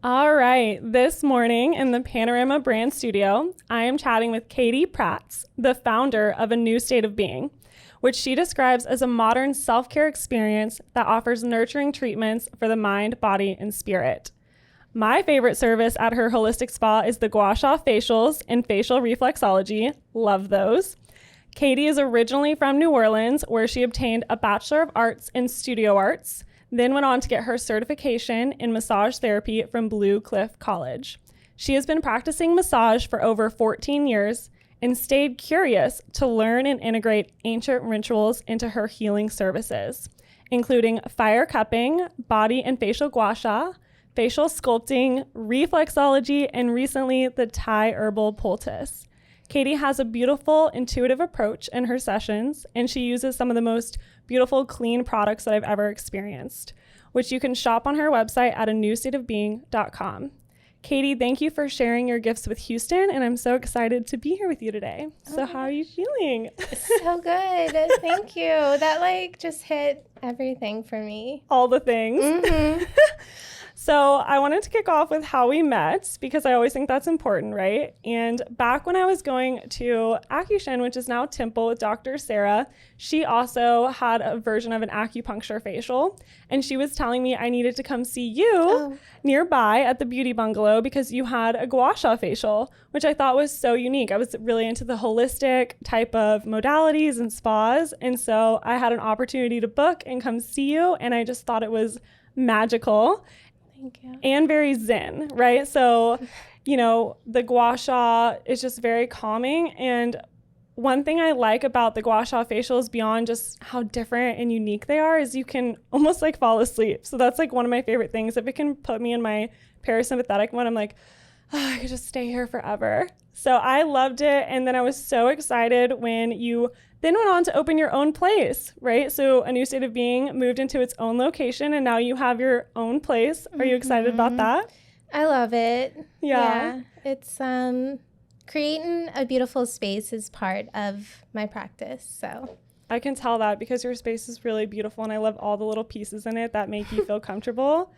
All right, this morning in the Panorama Brand Studio, I am chatting with Katie Prats, the founder of A New State of Being, which she describes as a modern self-care experience that offers nurturing treatments for the mind, body, and spirit. My favorite service at her holistic spa is the Gua Sha Facials and Facial Reflexology. Love those. Katie is originally from New Orleans, where she obtained a Bachelor of Arts in Studio Arts, then went on to get her certification in massage therapy from Blue Cliff College. She has been practicing massage for over 14 years and stayed curious to learn and integrate ancient rituals into her healing services, including fire cupping, body and facial gua sha, facial sculpting, reflexology, and recently the Thai herbal poultice. Katie has a beautiful, intuitive approach in her sessions, and she uses some of the most beautiful, clean products that I've ever experienced, which you can shop on her website at anewstateofbeing.com. Katie, thank you for sharing your gifts with Houston, and I'm so excited to be here with you today. So how are you feeling? So good. Thank you. That just hit everything for me. All the things. Mm-hmm. So I wanted to kick off with how we met, because I always think that's important, right? And back when I was going to Accushin, which is now Temple with Dr. Sarah, she also had a version of an acupuncture facial. And she was telling me I needed to come see you nearby at the Beauty Bungalow because you had a Gua Sha facial, which I thought was so unique. I was really into the holistic type of modalities and spas. And so I had an opportunity to book and come see you. And I just thought it was magical. Thank you. And very zen, right? So, the gua sha is just very calming. And one thing I like about the gua sha facials, beyond just how different and unique they are, is you can almost fall asleep. So that's one of my favorite things. If it can put me in my parasympathetic one, I'm like, oh, I could just stay here forever. So I loved it. And then I was so excited when you then went on to open your own place, right? So A New State of Being moved into its own location, and now you have your own place. Are you excited about that? I love it. Yeah. It's creating a beautiful space is part of my practice. So I can tell that because your space is really beautiful, and I love all the little pieces in it that make you feel comfortable.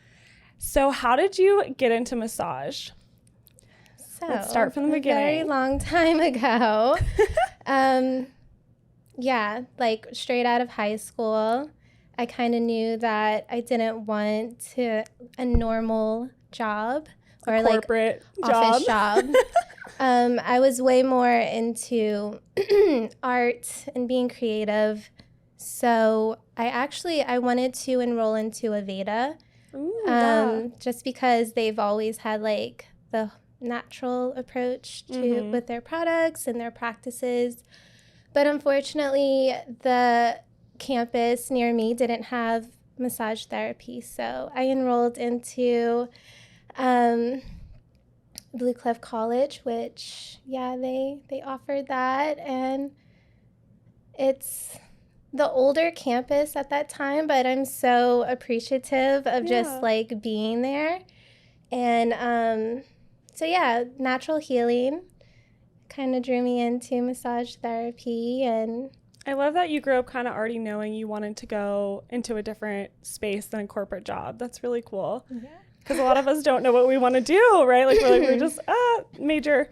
So how did you get into massage? Let's start from the beginning. A very long time ago. Straight out of high school, I kind of knew that I didn't want a normal job or a corporate office job. I was way more into art and being creative. So I wanted to enroll into Aveda. Just because they've always had the natural approach to with their products and their practices. But unfortunately, the campus near me didn't have massage therapy. So I enrolled into Blue Cliff College, which, they offered that. And it's the older campus at that time, but I'm so appreciative of just being there. And natural healing kind of drew me into massage therapy. And I love that you grew up kind of already knowing you wanted to go into a different space than a corporate job. That's really cool. Yeah. Because a lot of us don't know what we want to do, right? We're just major.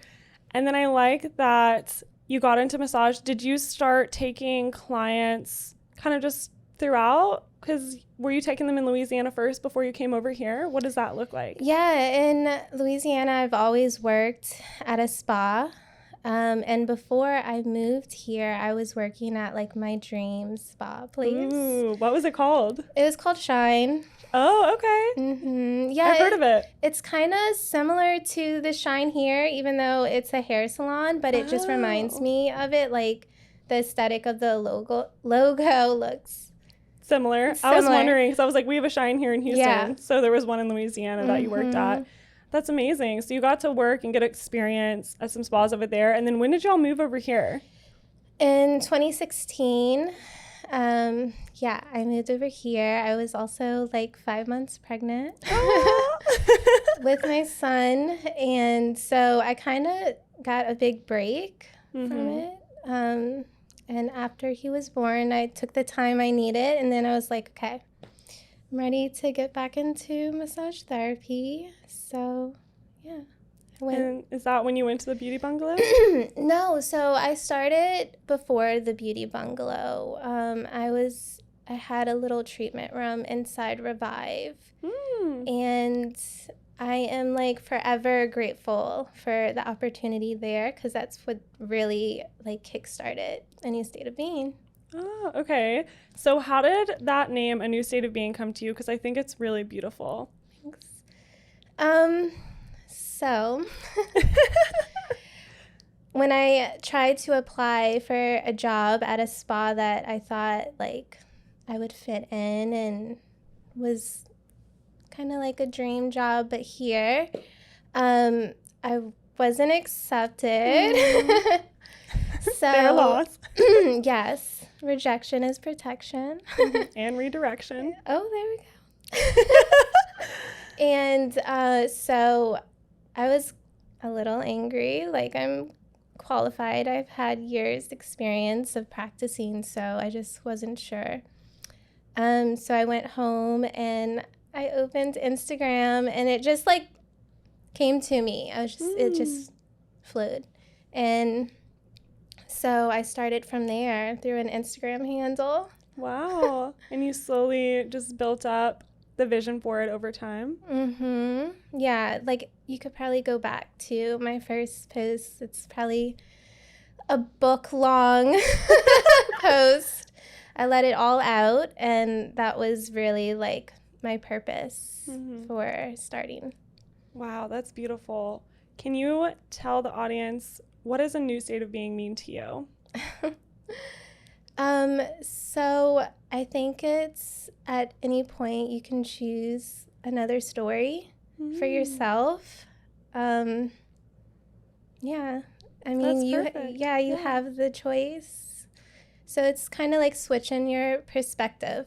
And then I like that you got into massage. Did you start taking clients kind of just throughout? Because were you taking them in Louisiana first before you came over here? What does that look like? Yeah, in Louisiana, I've always worked at a spa. And before I moved here, I was working at my dream spa place. Ooh, what was it called? It was called Shine. Oh, okay. Mm-hmm. Yeah, I've heard of it. It's kind of similar to the Shine here, even though it's a hair salon, but it just reminds me of it. The aesthetic of the logo looks similar. I was wondering, because I was we have a Shine here in Houston. So there was one in Louisiana that you worked at. That's amazing. So you got to work and get experience at some spas over there. And then when did y'all move over here? In 2016. I moved over here. I was also 5 months pregnant with my son. And so I kind of got a big break from it. And after he was born, I took the time I needed. And then I was okay, ready to get back into massage therapy. So, yeah. And is that when you went to the beauty bungalow? No, so I started before the beauty bungalow. I had a little treatment room inside Revive. And I am like forever grateful for the opportunity there, because that's what really like kickstarted A New State of Being. Oh, okay. So how did that name, A New State of Being, come to you? Because I think it's really beautiful. Thanks. So when I tried to apply for a job at a spa that I thought like I would fit in and was kind of like a dream job, but here I wasn't accepted. So Their loss. yes, rejection is protection. And redirection. Oh, there we go. And so I was a little angry. Like, I'm qualified. I've had years experience of practicing, so I just wasn't sure. So I went home and I opened Instagram, and it just like came to me. It just flowed. And so I started from there through an Instagram handle. Wow. And you slowly just built up the vision for it over time. Yeah, like you could probably go back to my first post. It's probably a book long post. I let it all out, and that was really like my purpose for starting. Wow, that's beautiful. Can you tell the audience, what does a new state of being mean to you? So I think it's at any point you can choose another story for yourself. Yeah. I mean, you have the choice. So it's kind of like switching your perspective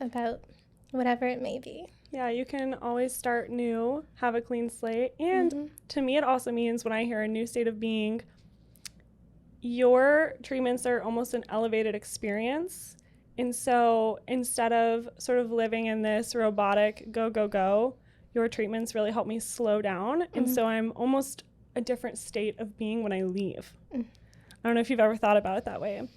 about whatever it may be. Yeah, you can always start new, have a clean slate. And to me, it also means when I hear a new state of being, your treatments are almost an elevated experience. And so instead of sort of living in this robotic go, go, go, your treatments really help me slow down. And so I'm almost a different state of being when I leave. I don't know if you've ever thought about it that way.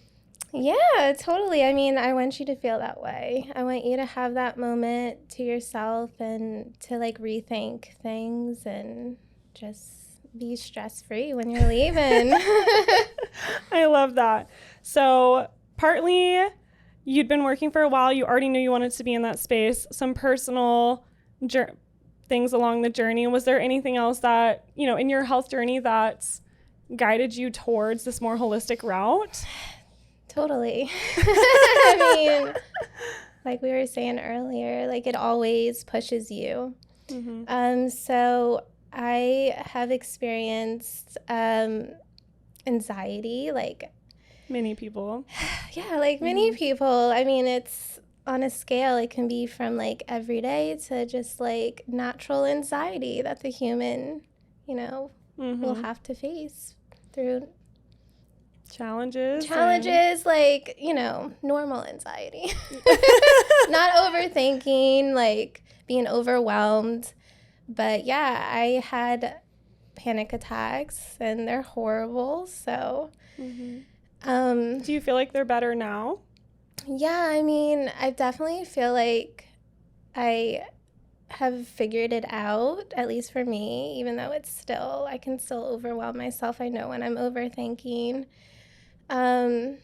Yeah, totally. I mean, I want you to feel that way. I want you to have that moment to yourself and to like rethink things and just be stress-free when you're leaving. I love that. So partly you'd been working for a while. You already knew you wanted to be in that space. Some personal things along the journey. Was there anything else that, in your health journey that's guided you towards this more holistic route? Totally. I mean, like we were saying earlier, like it always pushes you. So I have experienced anxiety, like many people. Yeah, like many people. I mean, it's on a scale. It can be from like everyday to just like natural anxiety that the human, will have to face through challenges, like, normal anxiety. Not overthinking, like being overwhelmed. But yeah, I had panic attacks and they're horrible. So do you feel like they're better now? Yeah, I mean, I definitely feel like I have figured it out, at least for me, even though I can still overwhelm myself. I know when I'm overthinking. And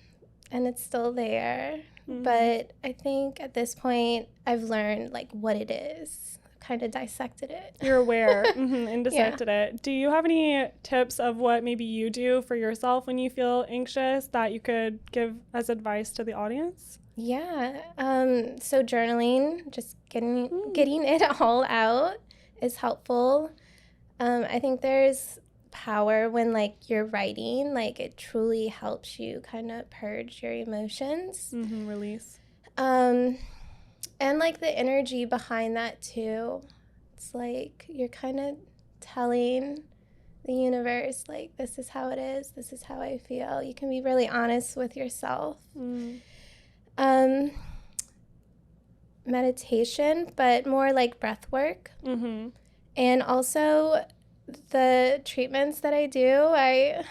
it's still there. But I think at this point, I've learned like what it is, kind of dissected it. You're aware and dissected it. Do you have any tips of what maybe you do for yourself when you feel anxious that you could give as advice to the audience? Yeah. So journaling, just getting it all out is helpful. I think there's power when like you're writing, like it truly helps you kind of purge your emotions, release, and like the energy behind that too. It's like you're kind of telling the universe like, this is how it is, this is how I feel. You can be really honest with yourself. meditation, but more like breath work. Mm-hmm. And also the treatments that I do, I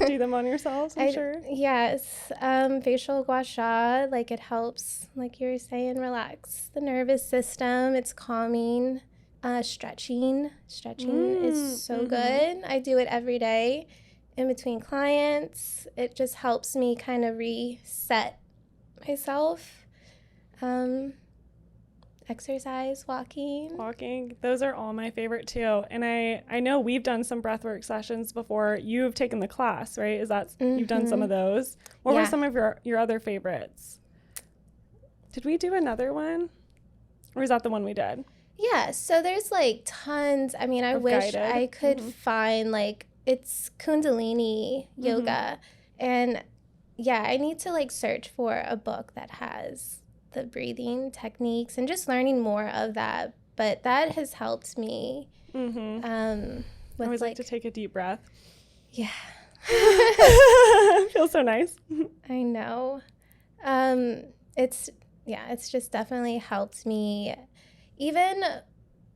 do them on yourselves, I'm sure. Yes. Facial gua sha, like it helps, like you were saying, relax the nervous system. It's calming. Stretching is so good. I do it every day in between clients. It just helps me kind of reset myself. Exercise, walking. Those are all my favorite too. And I know we've done some breathwork sessions before. You've taken the class, right? Is that you've done some of those? What were some of your other favorites? Did we do another one? Or is that the one we did? Yeah, so there's like tons. I mean, I wish guided. I could find like, it's Kundalini yoga. And yeah, I need to like search for a book that has the breathing techniques and just learning more of that. But that has helped me. I always like to take a deep breath. Yeah. Feels so nice. I know. It's just definitely helped me, even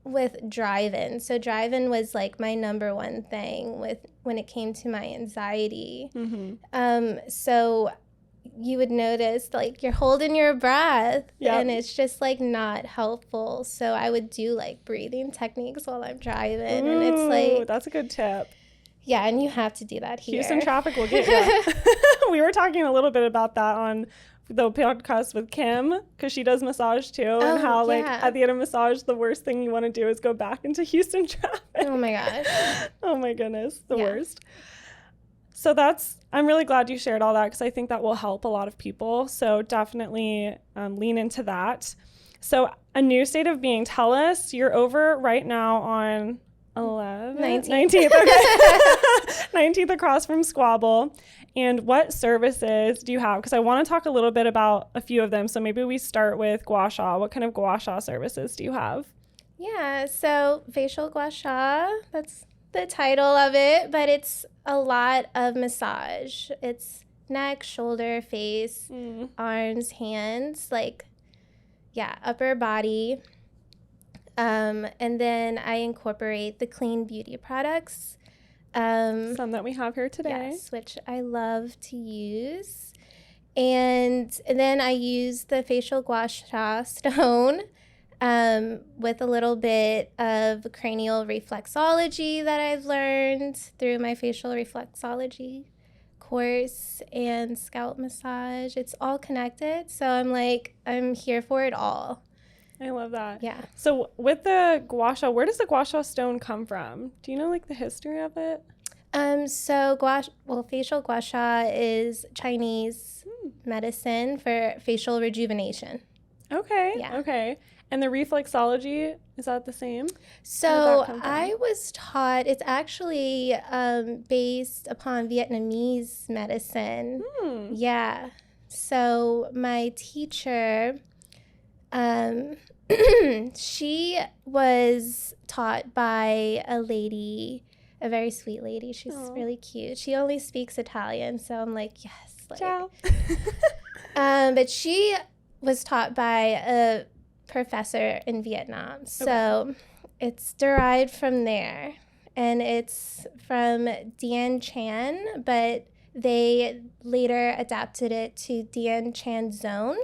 with drive-in. So drive-in was like my number one thing when it came to my anxiety. So you would notice like you're holding your breath and it's just like not helpful. So I would do like breathing techniques while I'm driving. And it's like, that's a good tip. Yeah, and you have to do that here. Houston traffic will get you. We were talking a little bit about that on the podcast with Kim, because she does massage too, and how like at the end of massage, the worst thing you want to do is go back into Houston traffic. Oh my gosh. Oh my goodness, the worst. So I'm really glad you shared all that, because I think that will help a lot of people. So definitely lean into that. So a new state of being, tell us, you're over right now on 19th, okay. 19th across from Squabble. And what services do you have? Because I want to talk a little bit about a few of them. So maybe we start with Gua Sha. What kind of Gua Sha services do you have? Yeah, so facial Gua Sha, that's the title of it, but it's a lot of massage. It's neck, shoulder, face, arms, hands, upper body. And then I incorporate the clean beauty products. Some that we have here today. Yes, which I love to use. And then I use the facial Gua Sha stone with a little bit of cranial reflexology that I've learned through my facial reflexology course and scalp massage. It's all connected. So I'm here for it all. I love that. Yeah. So with the Gua Sha, where does the Gua Sha stone come from? Do you know the history of it? Facial Gua Sha is Chinese medicine for facial rejuvenation. Okay. Yeah. Okay. And the reflexology, is that the same? So I was taught, it's actually based upon Vietnamese medicine. Yeah. So my teacher, she was taught by a lady, a very sweet lady. She's really cute. She only speaks Italian, so I'm like, yes. Ciao. But she was taught by a professor in Vietnam. So it's derived from there. And it's from Dien Chan, but they later adapted it to Dien Chan zone.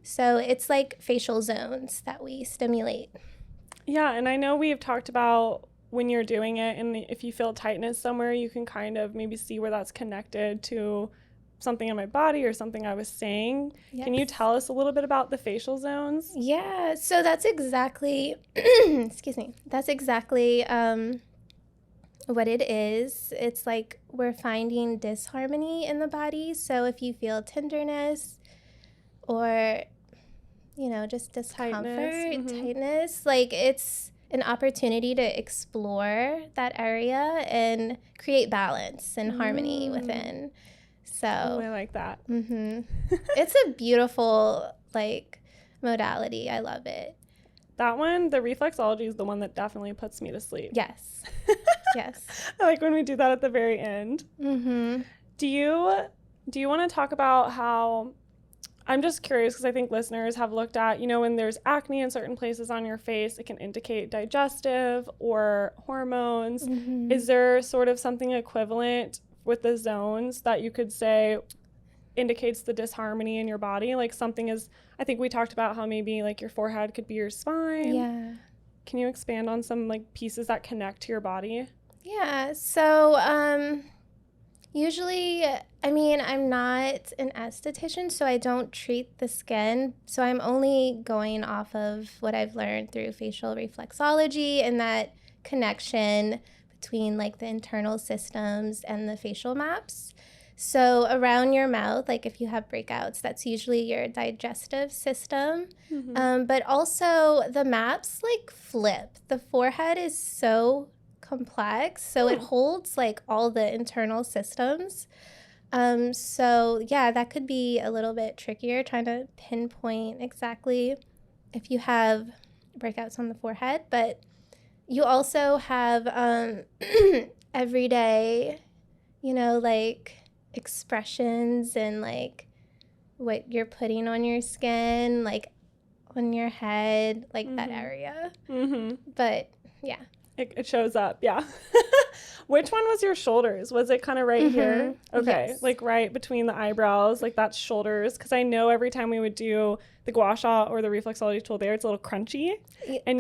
So it's like facial zones that we stimulate. Yeah, and I know we've talked about when you're doing it, and if you feel tightness somewhere, you can kind of maybe see where that's connected to something in my body or something I was saying. Yes. Can you tell us a little bit about the facial zones? Yeah, so that's exactly, that's exactly what it is. It's like we're finding disharmony in the body. So if you feel tenderness or, just discomfort, tightness, it's an opportunity to explore that area and create balance and harmony within. So I like that. It's a beautiful modality. I love it. That one, the reflexology, is the one that definitely puts me to sleep. Yes. Yes. I like when we do that at the very end. Do you want to talk about how I'm just curious because I think listeners have looked at, when there's acne in certain places on your face, it can indicate digestive or hormones. Mm-hmm. Is there sort of something equivalent with the zones that you could say indicates the disharmony in your body? Like something is, I think we talked about how maybe like your forehead could be your spine. Yeah. Can you expand on some like pieces that connect to your body? Yeah. So, usually, I'm not an esthetician, so I don't treat the skin. So I'm only going off of what I've learned through facial reflexology and that connection between like the internal systems and the facial maps. So around your mouth, like if you have breakouts, that's usually your digestive system. Mm-hmm. But also the maps like flip. The forehead is so complex, so it holds like all the internal systems. So yeah, that could be a little bit trickier trying to pinpoint exactly if you have breakouts on the forehead. But you also have everyday, like expressions and like what you're putting on your skin, like on your head, like that area. Mm-hmm. But yeah. It shows up, yeah. Which one was your shoulders? Was it kind of right here? Okay, yes. like right between the eyebrows, like that's shoulders. Because I know every time we would do the Gua Sha or the reflexology tool there, it's a little crunchy. And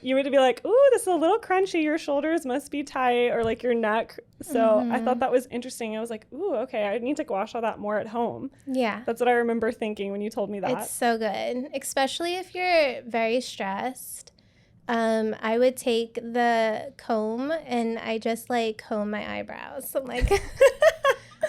you would be like, ooh, this is a little crunchy. Your shoulders must be tight, or like your neck. So I thought that was interesting. I was like, ooh, okay, I need to Gua Sha that more at home. Yeah. That's what I remember thinking when you told me that. It's so good, especially if you're very stressed. I would take the comb and I just like comb my eyebrows. I'm like,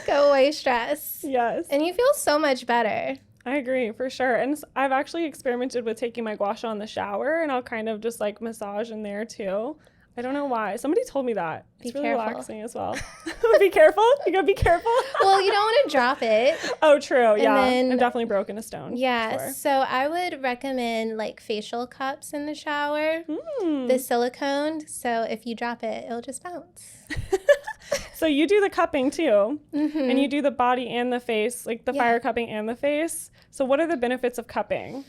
go away stress. Yes. And you feel so much better. I agree, for sure. And I've actually experimented with taking my Gua Sha in the shower, and I'll kind of just like massage in there too. I don't know why. Somebody told me that. It's really relaxing as well. Be careful. You gotta be careful. Well, you don't want to drop it. Oh, true. Yeah. Then, I've definitely broken a stone. Yeah. Before. So I would recommend like facial cups in the shower. The silicone. So if you drop it, it'll just bounce. So you do the cupping too. And you do the body and the face, like the fire cupping and the face. So what are the benefits of cupping?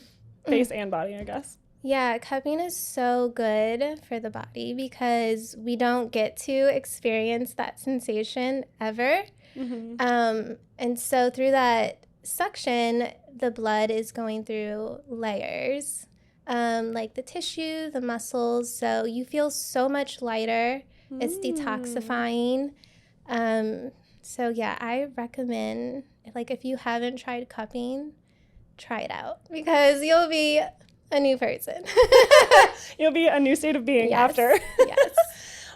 Face and body, I guess. Yeah, cupping is so good for the body because we don't get to experience that sensation ever. And so through that suction, the blood is going through layers, like the tissue, the muscles. So you feel so much lighter. It's detoxifying. So yeah, I recommend, like, if you haven't tried cupping, try it out because you'll be a new person. You'll be a new state of being after. Yes.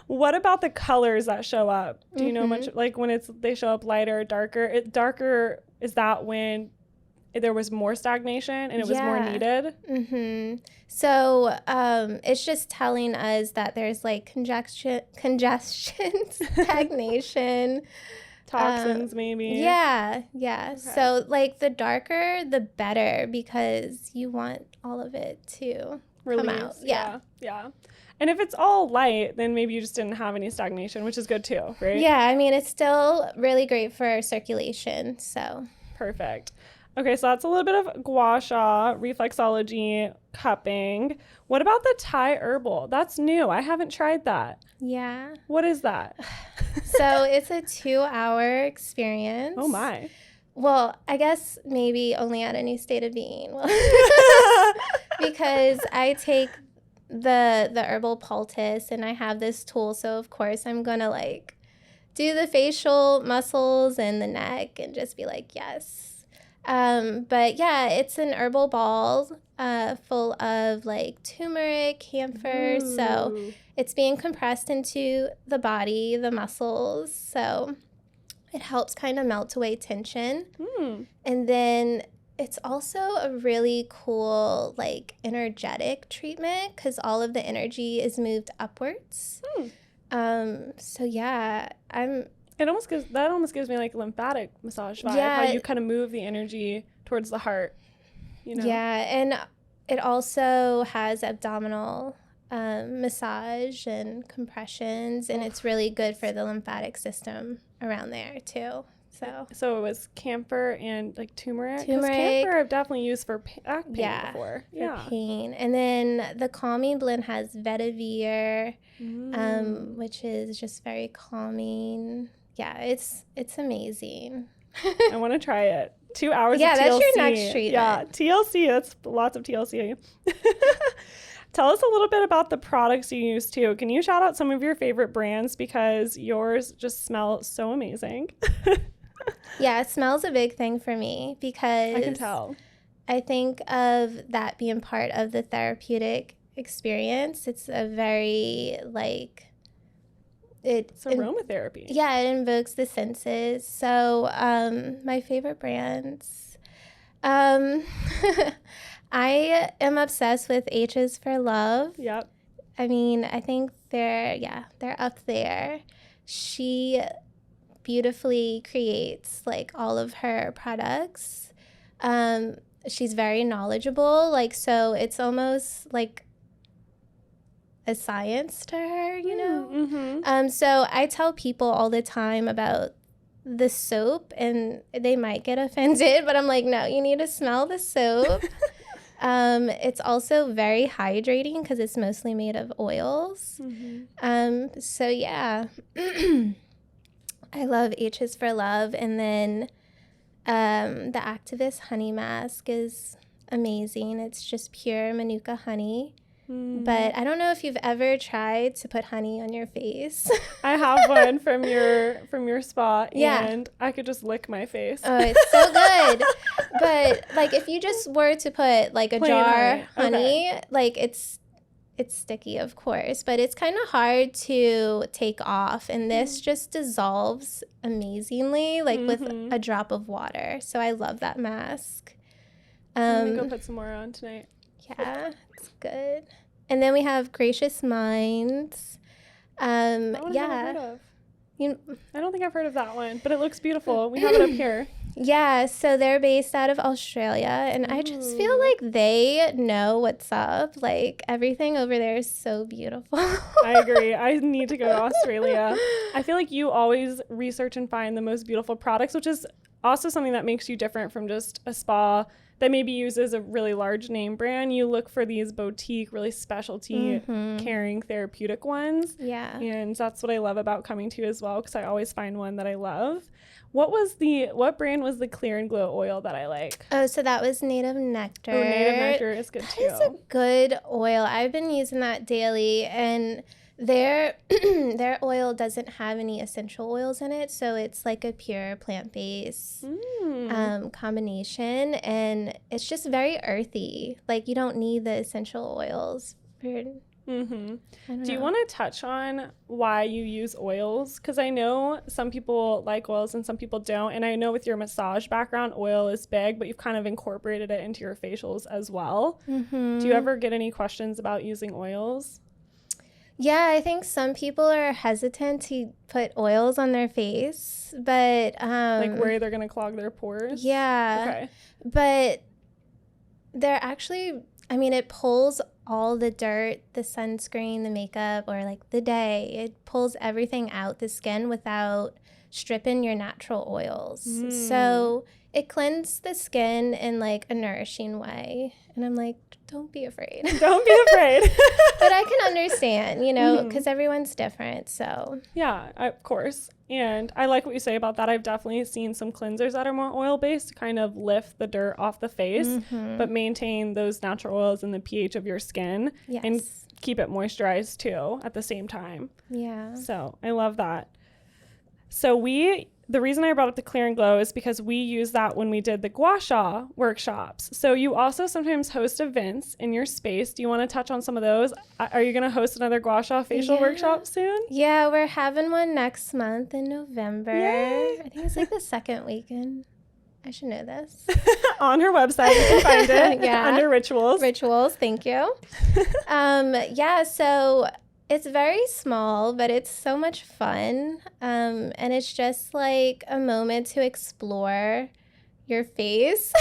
What about the colors that show up? Do you know much, like when they show up lighter or darker? Darker, is that when there was more stagnation and it was more needed? So it's just telling us that there's like congestion, stagnation. Toxins, maybe. Yeah. Okay. So like the darker, the better because you want all of it to come out. Yeah. And if it's all light, then maybe you just didn't have any stagnation, which is good too, right? Yeah, I mean, it's still really great for circulation, so. Perfect. Okay, so that's a little bit of Gua Sha, reflexology, cupping. What about the Thai herbal? That's new. I haven't tried that. Yeah. What is that? So it's a 2-hour experience. Oh my. Well, I guess maybe only at a new state of being. Because I take the herbal Poultice and I have this tool, so of course I'm gonna like do the facial muscles and the neck and just be like, yes. But yeah, it's an herbal ball full of like turmeric, camphor. Ooh. So it's being compressed into the body, the muscles. So it helps kind of melt away tension. And then it's also a really cool like energetic treatment because all of the energy is moved upwards. So yeah, that almost gives me like lymphatic massage vibe. Yeah, how you kind of move the energy towards the heart. You know? Yeah, and it also has abdominal massage and compressions, and it's really good for the lymphatic system around there too. So it was camphor and like turmeric. Turmeric. Camphor I've definitely used for back pain before. For pain. And then the calming blend has vetiver, which is just very calming. Yeah, it's amazing. I want to try it. 2 hours of TLC. Yeah, that's your next treatment. Yeah, TLC. That's lots of TLC. Tell us a little bit about the products you use too. Can you shout out some of your favorite brands, because yours just smell so amazing? Yeah, smell's a big thing for me, because I can tell. I think of that being part of the therapeutic experience. It's a very it's aromatherapy. Yeah, it invokes the senses. So my favorite brands. I am obsessed with H's for Love. Yep. I mean, I think they're up there. She beautifully creates like all of her products. She's very knowledgeable, like, so it's almost like a science to her, you know? Mm-hmm. So I tell people all the time about the soap, and they might get offended, but I'm like, no, you need to smell the soap. It's also very hydrating because it's mostly made of oils. Mm-hmm. So yeah, I love H's for Love. And then the Activist Honey Mask is amazing. It's just pure Manuka honey. But I don't know if you've ever tried to put honey on your face. I have one from your spa, Yeah. and I could just lick my face. Oh, it's so good. But like, if you just were to put like a Plain jar honey. honey, like it's sticky, of course, but it's kind of hard to take off, and this just dissolves amazingly, like with a drop of water. So I love that mask. I'm gonna go put some more on tonight. Yeah, it's good. And then we have Gracious Minds. That one Yeah. I haven't heard of. You, I don't think I've heard of that one, but it looks beautiful. We have it up here. yeah, so they're based out of Australia, and I just feel like they know what's up. Like, everything over there is so beautiful. I agree. I need to go to Australia. I feel like you always research and find the most beautiful products, which is also something that makes you different from just a spa that maybe uses a really large name brand. You look for these boutique, really specialty, caring, therapeutic ones. Yeah. And that's what I love about coming to you as well, because I always find one that I love. What brand was the Clear and Glow oil that I like? Oh, so that was Native Nectar. Oh, Native Nectar is good too. That is a good oil. I've been using that daily, and their oil doesn't have any essential oils in it, so it's like a pure plant-based combination, and it's just very earthy. Like, you don't need the essential oils for... Do you want to touch on why you use oils? Because I know some people like oils and some people don't. And I know with your massage background, oil is big, but you've kind of incorporated it into your facials as well. Do you ever get any questions about using oils? Yeah, I think some people are hesitant to put oils on their face, but... like worry they're going to clog their pores? Yeah. Okay. But they're actually... I mean, it pulls all the dirt, the sunscreen, the makeup, or like the day. It pulls everything out the skin without stripping your natural oils. So it cleanses the skin in like a nourishing way. And I'm like, don't be afraid. Don't be afraid. But I can understand, you know, because everyone's different. So yeah, of course. And I like what you say about that. I've definitely seen some cleansers that are more oil-based to kind of lift the dirt off the face, but maintain those natural oils and the pH of your skin and keep it moisturized too at the same time. Yeah. So I love that. So the reason I brought up the Clear and Glow is because we used that when we did the Gua Sha workshops. So you also sometimes host events in your space. Do you want to touch on some of those? Are you going to host another Gua Sha facial workshop soon? Yeah, we're having one next month in November. Yay. I think it's like the second weekend. I should know this. On her website, you can find it under Rituals. Rituals, thank you. Yeah, so... It's very small, but it's so much fun. And it's just like a moment to explore your face,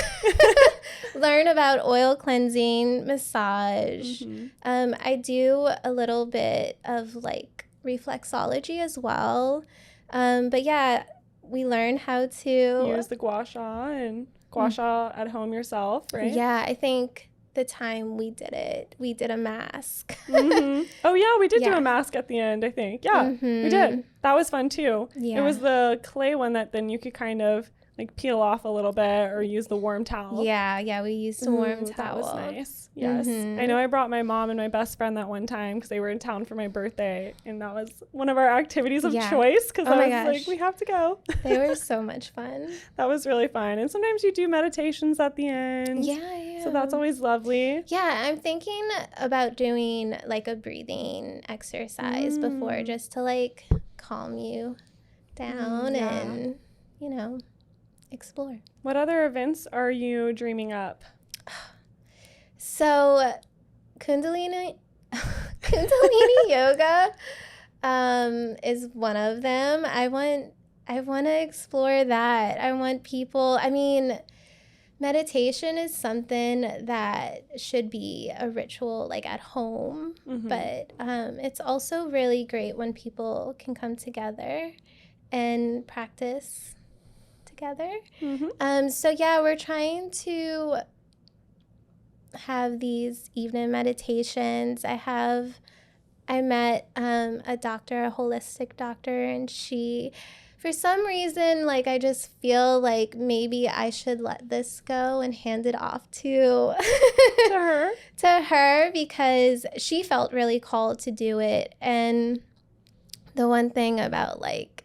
learn about oil cleansing, massage. I do a little bit of like reflexology as well. But yeah, we learn how to use the gua sha and gua sha at home yourself, right? Yeah, I think the time we did a mask. Oh yeah, we did do Yeah. a mask at the end, I think. Yeah, we did. That was fun too. Yeah. It was the clay one that then you could kind of like peel off a little bit or use the warm towel. Yeah, we used a warm towel. That was nice. Yes. I know I brought my mom and my best friend that one time because they were in town for my birthday, and that was one of our activities of choice because I was like, we have to go. They were so much fun. That was really fun. And sometimes you do meditations at the end. Yeah. So that's always lovely. Yeah, I'm thinking about doing like a breathing exercise before, just to like calm you down and, you know, explore. What other events are you dreaming up? So Kundalini yoga is one of them. I want to explore that. I want people, I mean, meditation is something that should be a ritual like at home, but it's also really great when people can come together and practice together. So yeah, we're trying to have these evening meditations. I met a doctor, a holistic doctor, and she, for some reason, like, I just feel like maybe I should let this go and hand it off to her because she felt really called to do it. And the one thing about like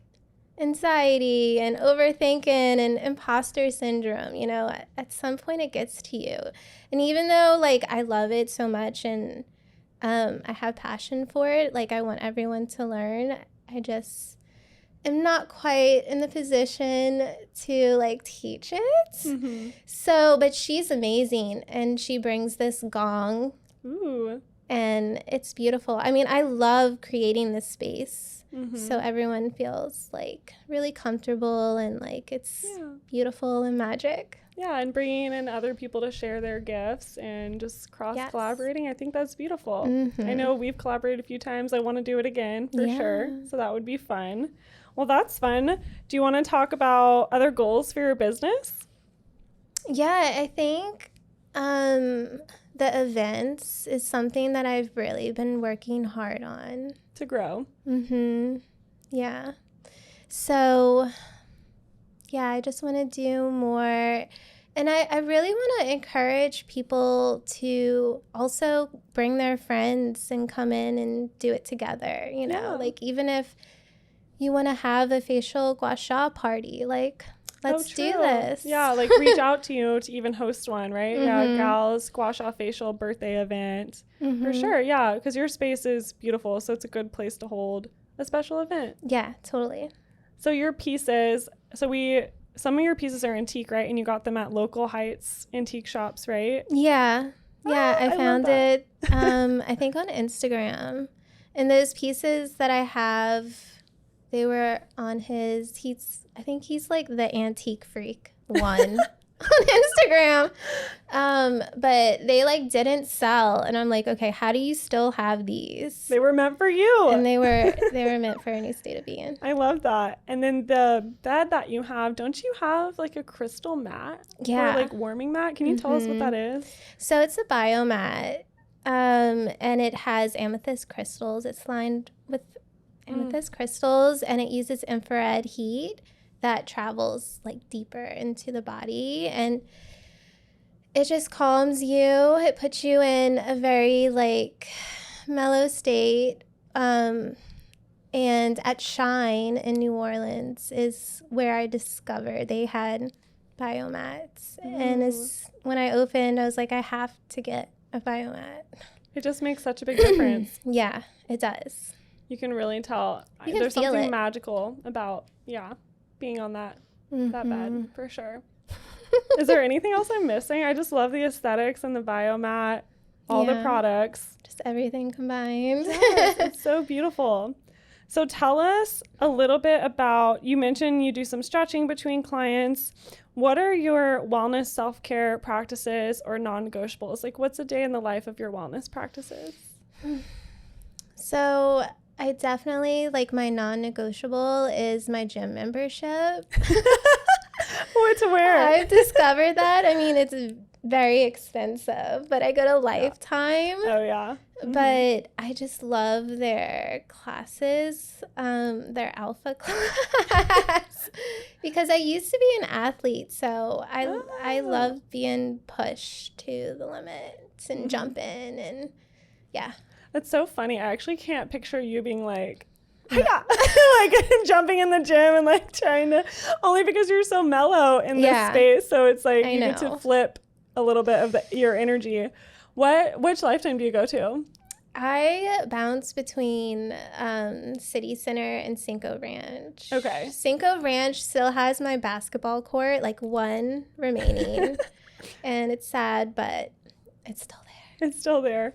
anxiety and overthinking and imposter syndrome, you know, at some point it gets to you. And even though like I love it so much and I have passion for it, like I want everyone to learn, I just am not quite in the position to like teach it. So, but she's amazing, and she brings this gong. Ooh. And it's beautiful. I mean, I love creating this space so everyone feels like really comfortable and like it's beautiful and magic. Yeah, and bringing in other people to share their gifts and just cross-collaborating. I think that's beautiful. I know we've collaborated a few times. I want to do it again for sure. So that would be fun. Well, that's fun. Do you want to talk about other goals for your business? Yeah, I think the events is something that I've really been working hard on. To grow. Yeah. So, yeah, I just want to do more. And I really want to encourage people to also bring their friends and come in and do it together, you know? Like, even if you want to have a facial gua sha party, like, let's do this. Yeah, like reach out to you to even host one, right? Yeah, Gal's Gua Sha Facial birthday event. For sure, yeah, because your space is beautiful, so it's a good place to hold a special event. Yeah, totally. So your pieces, some of your pieces are antique, right? And you got them at Local Heights antique shops, right? Yeah. Yeah, I found it, I think on Instagram. And those pieces that I have, they were on I think he's like the antique freak one on Instagram. But they like didn't sell. And I'm like, okay, how do you still have these? They were meant for you. And they were meant for a new state of being. I love that. And then the bed that you have, don't you have like a crystal mat? Yeah. Or like warming mat? Can you tell us what that is? So it's a biomat. And it has amethyst crystals. It's lined with amethyst crystals, and it uses infrared heat that travels like deeper into the body, and it just calms you. It puts you in a very like mellow state. And at Shine in New Orleans is where I discovered they had biomats. And when I opened, I was like, I have to get a biomat. It just makes such a big difference. Yeah, it does. You can really tell. You There's can feel something it. magical about, being on that bed, for sure. Is there anything else I'm missing? I just love the aesthetics and the biomat, all the products. Just everything combined. Yes, it's so beautiful. So tell us a little bit about, you mentioned you do some stretching between clients. What are your wellness self-care practices or non-negotiables? Like, what's a day in the life of your wellness practices? So I definitely, like, my non-negotiable is my gym membership. What to wear? I've discovered that. I mean, it's very expensive, but I go to Lifetime. Oh, yeah. But I just love their classes, their alpha class, because I used to be an athlete, so I love being pushed to the limits and jumping, and yeah. That's so funny. I actually can't picture you being like, like jumping in the gym and like trying to, only because you're so mellow in this space. So it's like you get to flip a little bit of your energy. Which Lifetime do you go to? I bounce between City Center and Cinco Ranch. Okay. Cinco Ranch still has my basketball court, like one remaining. And it's sad, but it's still there. It's still there.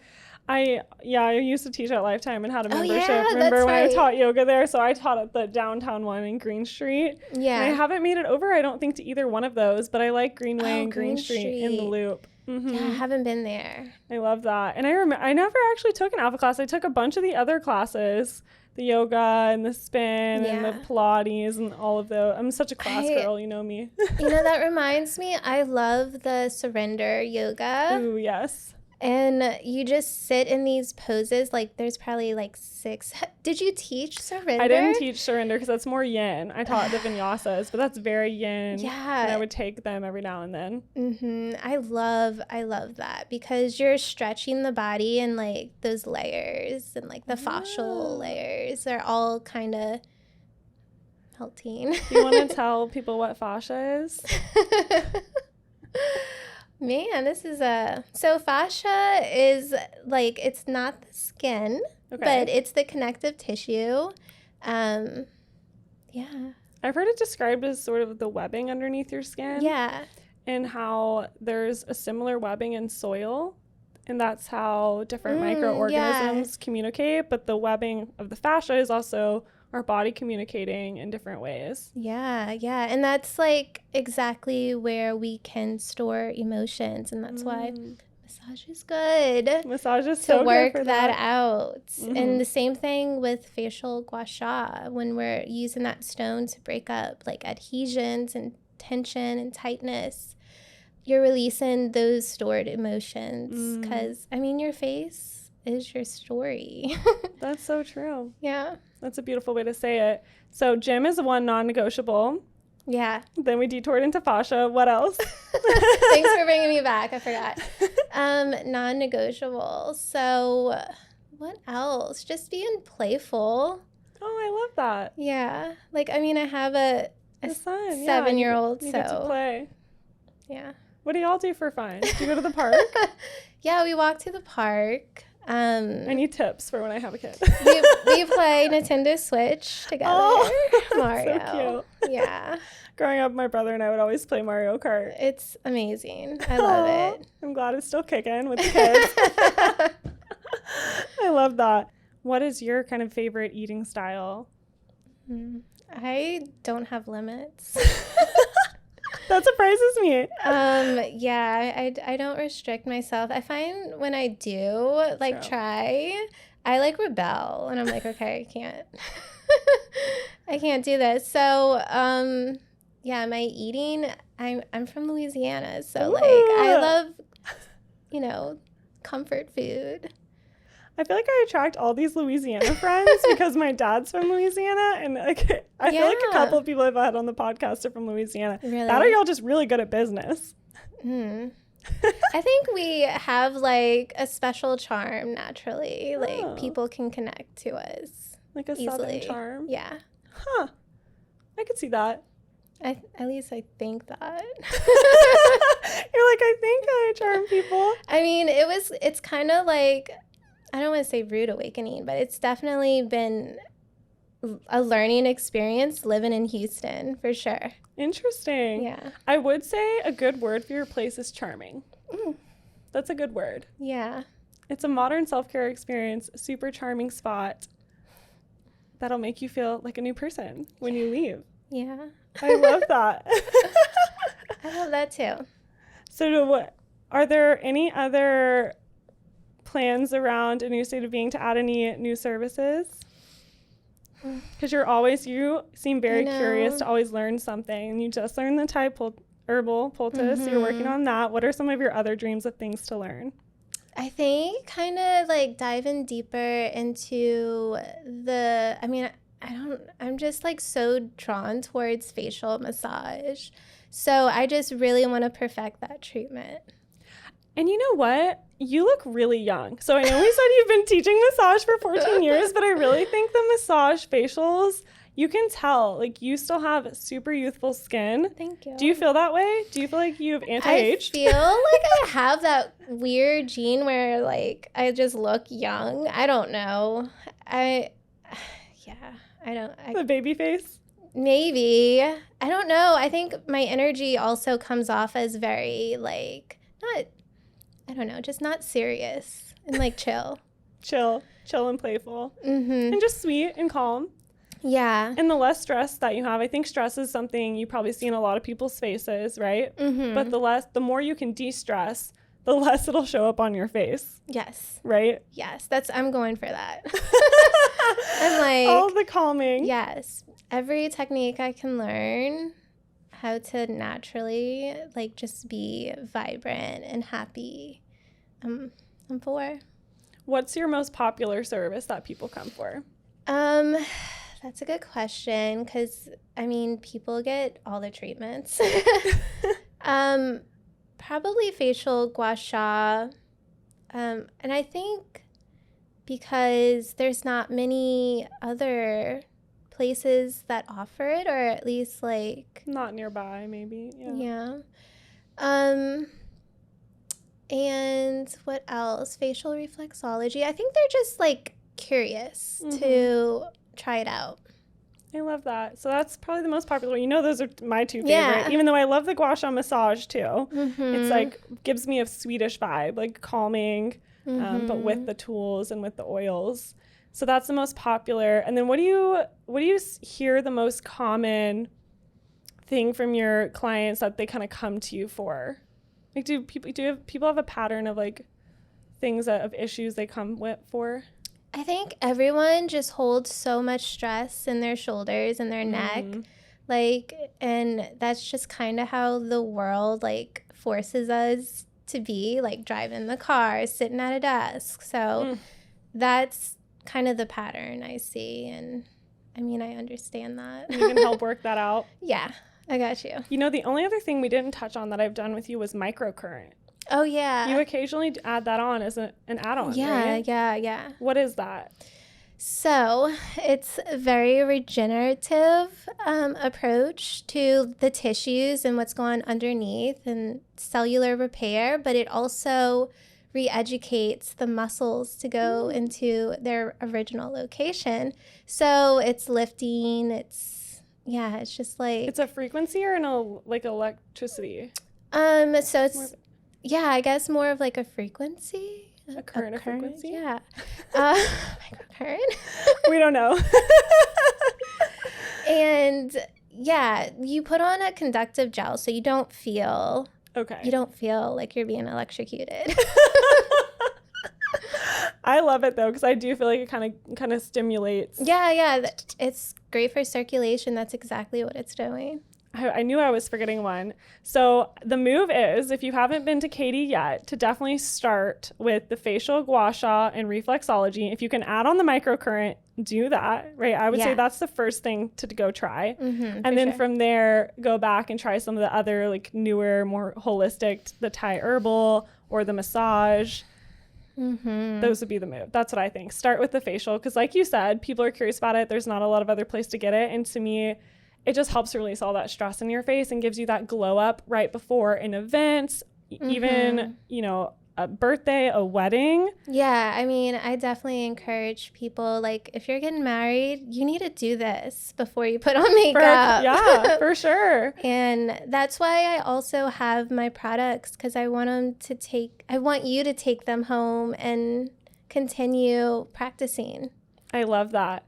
I used to teach at Lifetime and had a membership. Yeah, Remember when right. I taught yoga there? So I taught at the downtown one in Green Street. Yeah. And I haven't made it over, I don't think, to either one of those, but I like Greenway and Green Street in the Loop. Mm-hmm. Yeah, I haven't been there. I love that. And I never actually took an alpha class. I took a bunch of the other classes, the yoga and the spin and the Pilates and all of those. I'm such a class girl, you know me. That reminds me, I love the surrender yoga. Ooh, yes. And you just sit in these poses, like there's probably like 6. Did you teach surrender? I didn't teach surrender because that's more yin. I taught the vinyasas, but that's very yin. Yeah. And I would take them every now and then. Mm-hmm. I love that because you're stretching the body and like those layers and like the fascial layers are all kind of melting. You want to tell people what fascia is? Man, this is so fascia is like, it's not the skin, but it's the connective tissue. Yeah. I've heard it described as sort of the webbing underneath your skin. Yeah. And how there's a similar webbing in soil. And that's how different microorganisms communicate. But the webbing of the fascia is also our body communicating in different ways. Yeah. And that's like exactly where we can store emotions. And that's why massage is good. Massage is so to work good for that out. And the same thing with facial gua sha, when we're using that stone to break up like adhesions and tension and tightness. You're releasing those stored emotions because, I mean, your face is your story. That's so true. Yeah. That's a beautiful way to say it. So gym is one non-negotiable. Yeah. Then we detoured into fascia. What else? Thanks for bringing me back. I forgot. Non-negotiable. So what else? Just being playful. Oh, I love that. Yeah. Like, I mean, I have a son, 7-year-old. You get to play. Yeah. What do y'all do for fun? Do you go to the park? Yeah, we walk to the park. I need tips for when I have a kid. we play Nintendo Switch together. Oh, Mario. So cute. Yeah. Growing up, my brother and I would always play Mario Kart. It's amazing. I love it. I'm glad it's still kicking with the kids. I love that. What is your kind of favorite eating style? I don't have limits. That surprises me. Yeah, I don't restrict myself. I find when I do try, I like rebel and I'm like, okay, I can't. I can't do this. So, yeah, my eating, I'm from Louisiana, so like I love, comfort food. I feel like I attract all these Louisiana friends because my dad's from Louisiana, and like I feel like a couple of people I've had on the podcast are from Louisiana. Really? That or y'all just really good at business. I think we have like a special charm naturally. Like people can connect to us like a easily. Southern charm. Yeah. Huh. I could see that. At least I think that. You're like, I think I charm people. I mean, it's kind of like, I don't want to say rude awakening, but it's definitely been a learning experience living in Houston, for sure. Interesting. Yeah. I would say a good word for your place is charming. That's a good word. Yeah. It's a modern self-care experience, a super charming spot that'll make you feel like a new person when you leave. Yeah. I love that. I love that too. So are there any other plans around A New State of Being to add any new services? Because you seem very curious to always learn something. And you just learned the Thai Herbal Poultice. So you're working on that. What are some of your other dreams of things to learn? I think kind of like diving deeper into I'm just like so drawn towards facial massage. So I just really want to perfect that treatment. And you know what? You look really young. So I know we said you've been teaching massage for 14 years, but I really think the massage facials, you can tell, like you still have super youthful skin. Thank you. Do you feel that way? Do you feel like you've anti-aged? I feel like I have that weird gene where like I just look young. I don't know. The baby face? Maybe. I don't know. I think my energy also comes off as very like just not serious and like chill. Chill and playful. Mm-hmm. And just sweet and calm. Yeah. And the less stress that you have, I think stress is something you probably see in a lot of people's faces, right? Mm-hmm. But the more you can de-stress, the less it'll show up on your face. Yes. Right? Yes. I'm going for that. I'm like, all the calming. Yes. Every technique I can learn how to naturally like just be vibrant and happy. I'm for. What's your most popular service that people come for? That's a good question because, I mean, people get all the treatments. Probably facial gua sha. And I think because there's not many other places that offer it, or at least like... Not nearby, maybe. Yeah. And what else? Facial reflexology. I think they're just like curious to try it out. I love that. So that's probably the most popular. You know, those are my two favorite. Even though I love the Gua Sha massage too. It's like gives me a Swedish vibe, like calming, but with the tools and with the oils. So that's the most popular. And then what do you hear the most common thing from your clients that they kind of come to you for? Like, do people have a pattern of like things of issues they come for? I think everyone just holds so much stress in their shoulders and their neck, like, and that's just kind of how the world like forces us to be, like driving the car, sitting at a desk. So that's kind of the pattern I see, and I mean I understand that. You can help work that out. Yeah, I got you. You know, the only other thing we didn't touch on that I've done with you was microcurrent. Oh, yeah. You occasionally add that on as an add-on, right? Yeah. What is that? So it's a very regenerative approach to the tissues and what's going underneath and cellular repair, but it also re-educates the muscles to go into their original location. So it's lifting, it's just like... It's a frequency or like electricity? So it's... Yeah, I guess more of like a frequency. A current, a frequency? Yeah. Microcurrent. We don't know. And yeah, you put on a conductive gel so you don't feel like you're being electrocuted. I love it though, because I do feel like it kind of stimulates. Yeah. It's great for circulation. That's exactly what it's doing. I knew I was forgetting one. So the move is, if you haven't been to Katie yet, to definitely start with the facial gua sha and reflexology. If you can add on the microcurrent, do that, right? I would say that's the first thing to go try. And then from there, go back and try some of the other like newer, more holistic, the Thai Herbal or the massage. Those would be the move. That's what I think. Start with the facial, because like you said, people are curious about it. There's not a lot of other place to get it. And to me, it just helps release all that stress in your face and gives you that glow up right before an event, even, a birthday, a wedding. Yeah, I mean, I definitely encourage people, like, if you're getting married, you need to do this before you put on makeup. For sure. And that's why I also have my products, because I want you to take them home and continue practicing. I love that.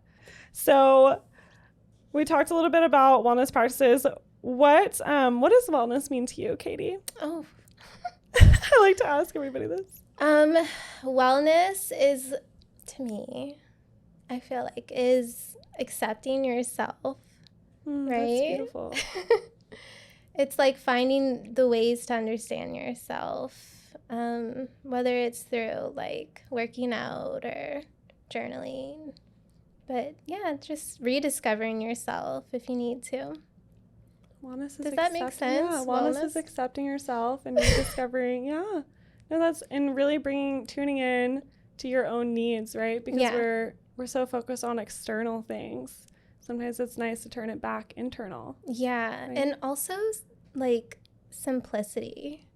So we talked a little bit about wellness practices. What does wellness mean to you, Katie? Oh, I like to ask everybody this. Wellness is, to me, I feel like is accepting yourself, right? That's beautiful. It's like finding the ways to understand yourself, whether it's through like working out or journaling. But yeah, just rediscovering yourself if you need to. Wellness is Does that make sense? Yeah, wellness is accepting yourself and rediscovering. Yeah. No, that's, and really tuning in to your own needs, right? Because we're so focused on external things. Sometimes it's nice to turn it back internal. Yeah. Right? And also like simplicity.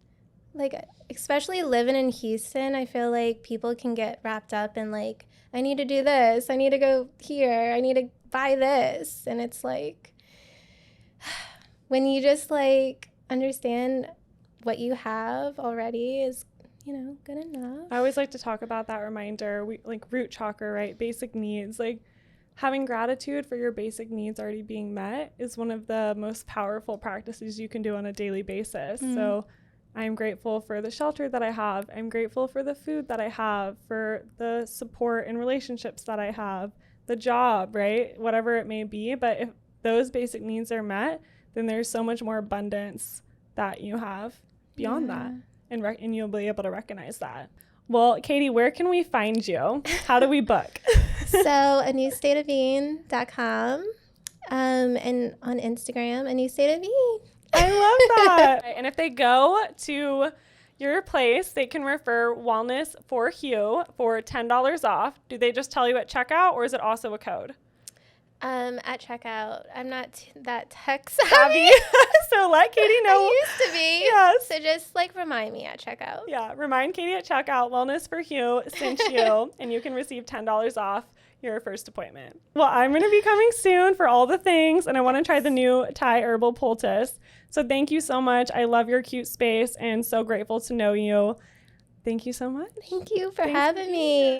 Like, especially living in Houston, I feel like people can get wrapped up in like, I need to do this, I need to go here, I need to buy this. And it's like, when you just like understand what you have already is, good enough. I always like to talk about that reminder, like root chakra, right? Basic needs. Like having gratitude for your basic needs already being met is one of the most powerful practices you can do on a daily basis. So I'm grateful for the shelter that I have. I'm grateful for the food that I have, for the support and relationships that I have, the job, right? Whatever it may be. But if those basic needs are met, then there's so much more abundance that you have beyond that. And you'll be able to recognize that. Well, Katie, where can we find you? How do we book? So anewstateofbeing.com and on Instagram, A New State of Being. I love that. And if they go to your place, they can refer Wellness for Hugh for $10 off. Do they just tell you at checkout, or is it also a code? At checkout. I'm not that tech savvy. So let Katie know. I used to be. Yes. So just like remind me at checkout. Yeah, remind Katie at checkout, Wellness for Hugh sent you, and you can receive $10 off your first appointment. Well, I'm going to be coming soon for all the things, and I want to try the new Thai Herbal Poultice. So thank you so much. I love your cute space and so grateful to know you. Thank you so much. Thank you for having me.